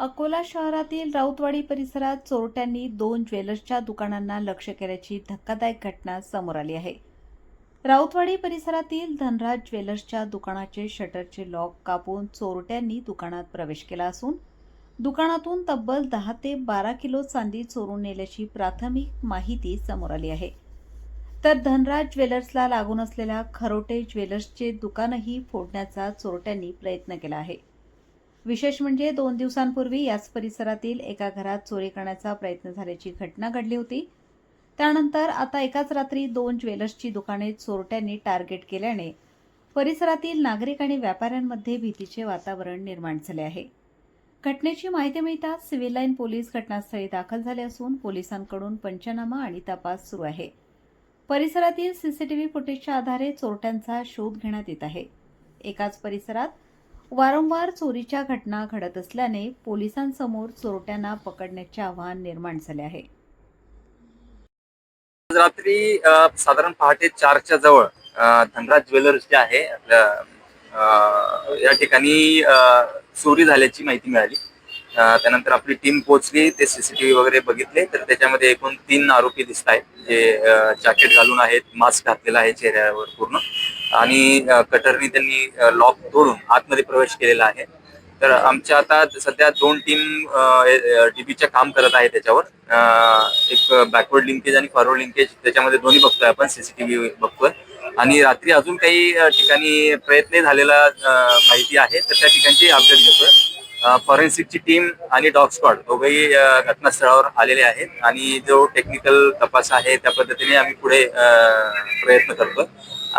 अकोला शहरातील राऊतवाडी परिसरात चोरट्यांनी दोन ज्वेलर्सच्या दुकानांना लक्ष्य केल्याची धक्कादायक घटना समोर आली आहे. राऊतवाडी परिसरातील धनराज ज्वेलर्सच्या दुकानाचे शटरचे लॉक कापून चोरट्यांनी दुकानात प्रवेश केला असून दुकानातून तब्बल 10 ते 12 किलो चांदी चोरून नेल्याची प्राथमिक माहिती समोर आली आहे. तर धनराज ज्वेलर्सला लागून असलेल्या खरोटे ज्वेलर्सचे दुकानही फोडण्याचा चोरट्यांनी प्रयत्न केला आहे. विशेष म्हणजे 2 दिवसांपूर्वी याच परिसरातील एका घरात चोरी करण्याचा प्रयत्न झाल्याची घटना घडली होती. त्यानंतर आता एकाच रात्री 2 ज्वेलर्सची दुकाने चोरट्यांनी टार्गेट केल्याने परिसरातील नागरिक आणि व्यापाऱ्यांमध्ये भीतीचे वातावरण निर्माण झाले आहे. घटनेची माहिती मिळताच सिव्हिल लाईन पोलीस घटनास्थळी दाखल झाले असून पोलिसांकडून पंचनामा आणि तपास सुरू आहे. परिसरातील सीसीटीव्ही फुटेजच्या आधारे चोरट्यांचा शोध घेण्यात येत आहे. एकाच परिसरात वारंवार चोरीच्या घटना घडत असल्याने पोलिसांसमोर चोरट्यांना पकडण्याचे आव्हान निर्माण झाले आहे. रात्री साधारण पहाटे 4च्या जवळ धनराज ज्वेलर्स जे आहे आपल्या या ठिकाणी चोरी झाल्याची माहिती मिळाली. त्यानंतर आपली टीम पोहोचली, ते सीसीटीव्ही वगैरे बघितले तर त्याच्यामध्ये एकूण 3 आरोपी दिसत आहेत, जे जॅकेट घालून आहेत, मास्क घातलेला आहे चेहऱ्यावर पूर्ण, आणि कटरनी त्यांनी लॉक तोडून आतमध्ये प्रवेश केलेला आहे. तर आमच्या आता सध्या 2 टीम डीबीच्या काम करत आहे त्याच्यावर. एक बॅकवर्ड लिंकेज आणि फॉरवर्ड लिंकेज त्याच्यामध्ये दोन्ही बघतोय आपण, सीसीटीव्ही बघतोय. आणि रात्री अजून काही ठिकाणी प्रयत्न झालेला माहिती आहे, तर त्या ठिकाणची अपडेट घेतोय. फॉरेन्सिकची टीम आणि डॉग स्क्वॉड दोघेही घटनास्थळावर आलेले आहेत आणि जो टेक्निकल तपास आहे त्या पद्धतीने आम्ही पुढे प्रयत्न करतोय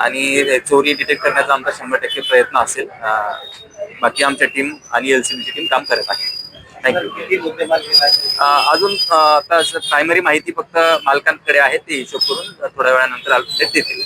आणि चोरी डिटेक्ट करण्याचा आमचा 100% प्रयत्न असेल. बाकी आमच्या टीम आणि एलसीबीची टीम काम करत आहे. थँक्यू. अजून आता प्रायमरी माहिती फक्त मालकांकडे आहे, ते हिशोब करून थोड्या वेळानंतर अपडेट देतील.